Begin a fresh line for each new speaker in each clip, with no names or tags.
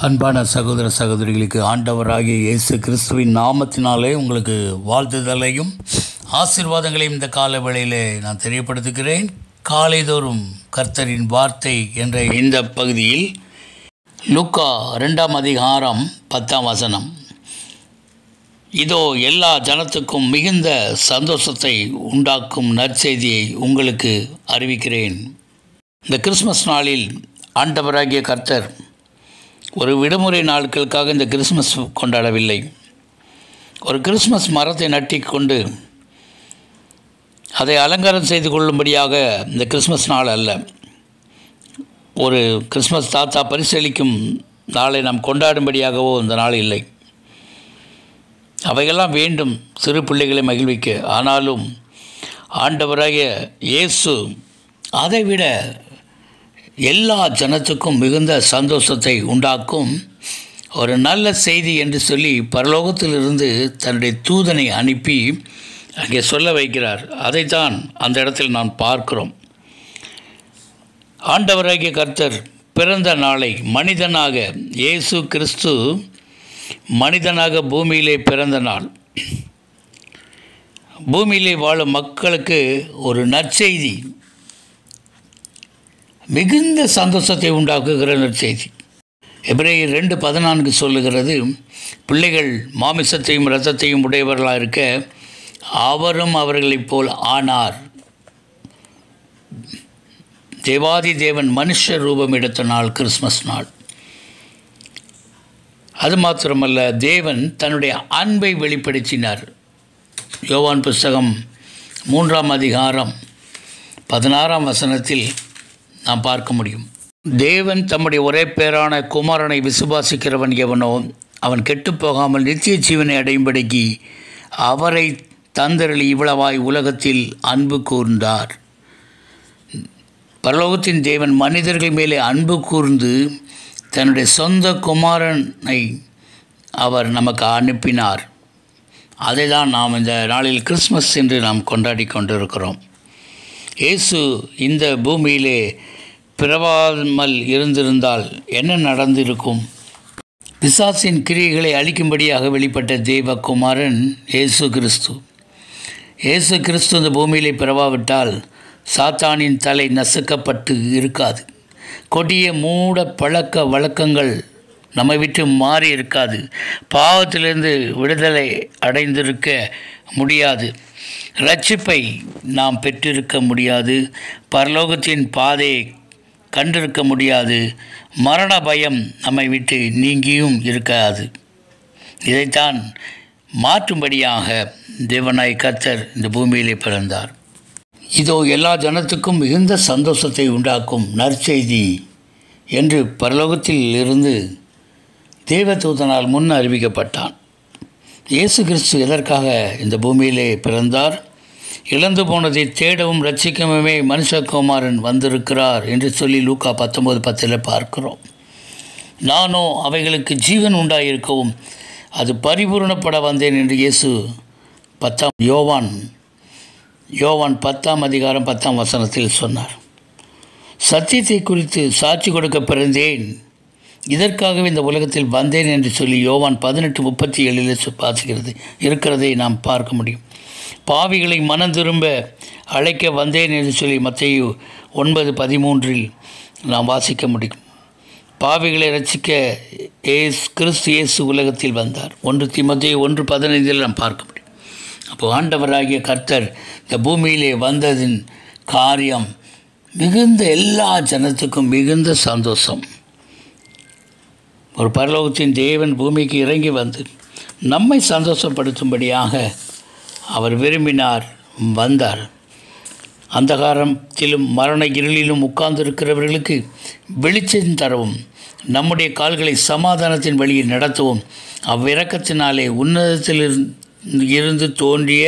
அன்பான சகோதர சகோதரிகளுக்கு ஆண்டவராகிய இயேசு கிறிஸ்துவின் நாமத்தினாலே உங்களுக்கு வாழ்த்துதலையும் ஆசீர்வாதங்களையும் இந்த கால வேளையிலே நான் தெரியப்படுத்துகிறேன். காலைதோறும் கர்த்தரின் வார்த்தை என்ற இந்த பகுதியில் லூக்கா 2ஆம் அதிகாரம் 10ஆம் வசனம், இதோ எல்லா ஜனத்துக்கும் மிகுந்த சந்தோஷத்தை உண்டாக்கும் நற்செய்தியை உங்களுக்கு அறிவிக்கிறேன். இந்த கிறிஸ்மஸ் நாளில் ஆண்டவராகிய கர்த்தர் ஒரு விடுமுறை நாட்களுக்காக இந்த கிறிஸ்மஸ் கொண்டாடவில்லை. ஒரு கிறிஸ்மஸ் மரத்தை நட்டி கொண்டு அதை அலங்காரம் செய்து கொள்ளும்படியாக இந்த கிறிஸ்மஸ் நாள் அல்ல. ஒரு கிறிஸ்மஸ் தாத்தா பரிசளிக்கும் நாளை நாம் கொண்டாடும்படியாகவோ இந்த நாள் இல்லை. அவைகள்லாம் வேண்டும் சிறு பிள்ளைகளை மகிழ்விக்க. ஆனாலும் ஆண்டவராகிய இயேசு அதைவிட எல்லா ஜனத்துக்கும் மிகுந்த சந்தோஷத்தை உண்டாக்கும் ஒரு நல்ல செய்தி என்று சொல்லி பரலோகத்திலிருந்து தன்னுடைய தூதனை அனுப்பி அங்கே சொல்ல வைக்கிறார். அதைத்தான் அந்த இடத்தில் நாம் பார்க்கிறோம். ஆண்டவராகிய கர்த்தர் பிறந்த நாளை மனிதனாக, இயேசு கிறிஸ்து மனிதனாக பூமியிலே பிறந்த நாள், பூமியிலே வாழும் மக்களுக்கு ஒரு நற்செய்தி, மிகுந்த சந்தோஷத்தை உண்டாக்குகிற நற்செய்தி. எபிரேயர் 2:14 சொல்லுகிறது, பிள்ளைகள் மாமிசத்தையும் இரத்தத்தையும் உடையவர்களாக இருக்க அவரும் அவர்களைப் போல் ஆனார். தேவாதி தேவன் மனுஷ ரூபம் எடுத்த நாள் கிறிஸ்மஸ் நாள். அது மாத்திரமல்ல, தேவன் தன்னுடைய அன்பை வெளிப்படுத்தினார். யோவான் புஸ்தகம் 3ஆம் அதிகாரம் 16ஆம் வசனத்தில் நாம் பார்க்க முடியும். தேவன் தம்முடைய ஒரே பேரான குமாரனை விசுவாசிக்கிறவன் எவனோ அவன் கெட்டுப்போகாமல் நித்திய ஜீவனை அடையும்படிக்கு அவரை தந்தருளி இவ்வளவாய் உலகத்தில் அன்பு கூர்ந்தார். பரலோகத்தின் தேவன் மனிதர்கள் மேலே அன்பு கூர்ந்து தன்னுடைய சொந்த குமாரனை அவர் நமக்கு அனுப்பினார். அதை தான் நாம் இந்த நாளில் கிறிஸ்மஸ் என்று நாம் கொண்டாடி கொண்டிருக்கிறோம். இயேசு இந்த பூமியிலே பிறவாமல் இருந்திருந்தால் என்ன நடந்திருக்கும்? பிசாசின் கிரியைகளை அழிக்கும்படியாக வெளிப்பட்ட தேவகுமாரன் இயேசு கிறிஸ்து. இயேசு கிறிஸ்து இந்த பூமியிலே பிறவாவிட்டால் சாத்தானின் தலை நசுக்கப்பட்டு இருக்காது. கொடிய மூட பழக்க வழக்கங்கள் நம்மை விட்டு மாறி இருக்காது. பாவத்திலிருந்து விடுதலை அடைந்திருக்க முடியாது. இரட்சிப்பை நாம் பெற்றிருக்க முடியாது. பரலோகத்தின் பாதையை கண்டிருக்க முடியாது. மரண பயம் நம்மை விட்டு நீங்கியும் இருக்காது. இதைத்தான் மாற்றும்படியாக தேவனாய் கர்த்தர் இந்த பூமியிலே பிறந்தார். இதோ எல்லா ஜனத்துக்கும் மிகுந்த சந்தோஷத்தை உண்டாக்கும் நற்செய்தி என்று பரலோகத்தில் இருந்து தேவதூதனால் முன் அறிவிக்கப்பட்டான். இயேசு கிறிஸ்து எதற்காக இந்த பூமியிலே பிறந்தார்? இழந்து போனதை தேடவும் ரட்சிக்கவுமே மனுஷகுமாரன் வந்திருக்கிறார் என்று சொல்லி லூக்கா 19:10 பார்க்கிறோம். நானோ அவைகளுக்கு ஜீவன் உண்டாயிருக்கவும் அது பரிபூர்ணப்பட வந்தேன் என்று இயேசு யோவான் 10ஆம் அதிகாரம் 10ஆம் வசனத்தில் சொன்னார். சத்தியத்தை குறித்து சாட்சி கொடுக்க பிறந்தேன், இதற்காகவே இந்த உலகத்தில் வந்தேன் என்று சொல்லி யோவான் 18:37 வாசிக்கிறது இருக்கிறதை நாம் பார்க்க முடியும். பாவிகளை மனம் திரும்ப அழைக்க வந்தேன் என்று சொல்லி மத்தேயு 9:13 நாம் வாசிக்க முடியும். பாவிகளை ரட்சிக்க கிறிஸ்து இயேசு உலகத்தில் வந்தார். 1 தீமோத்தேயு 1:15 நாம் பார்க்க முடியும். அப்போது ஆண்டவராகிய கர்த்தர் இந்த பூமியிலே வந்ததின் காரியம் மிகுந்த எல்லா ஜனத்துக்கும் மிகுந்த சந்தோஷம். ஒரு பரலோகத்தின் தேவன் பூமிக்கு இறங்கி வந்து நம்மை சந்தோஷப்படுத்தும்படியாக அவர் விரும்பினார், வந்தார். அந்தகாரத்திலும் மரண இருளிலும் உட்கார்ந்திருக்கிறவர்களுக்கு வெளிச்சம் தரவும், நம்முடைய கால்களை சமாதானத்தின் வழியில் நடத்தவும் அவ்விரக்கத்தினாலே உன்னதத்தில் இருந்து தோன்றிய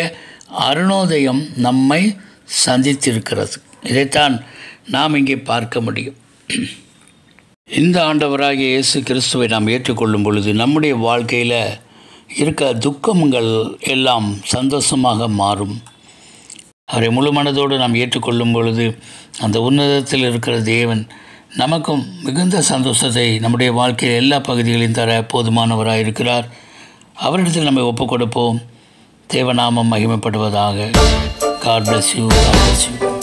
அருணோதயம் நம்மை சந்தித்திருக்கிறது. இதைத்தான் நாம் இங்கே பார்க்க முடியும். இந்த ஆண்டவராகிய இயேசு கிறிஸ்துவை நாம் ஏற்றுக்கொள்ளும் பொழுது நம்முடைய வாழ்க்கையில் இருக்க துக்கங்கள் எல்லாம் சந்தோஷமாக மாறும். அவரை முழு மனதோடு நாம் ஏற்றுக்கொள்ளும் பொழுது அந்த உன்னதத்தில் இருக்கிற தேவன் நமக்கும் மிகுந்த சந்தோஷத்தை நம்முடைய வாழ்க்கையில் எல்லா பகுதிகளையும் தர போதுமானவராக இருக்கிறார். அவரிடத்தில் நம்மை ஒப்புக் கொடுப்போம். தேவநாமம் மகிமைப்படுவதாக. God bless you. God bless you.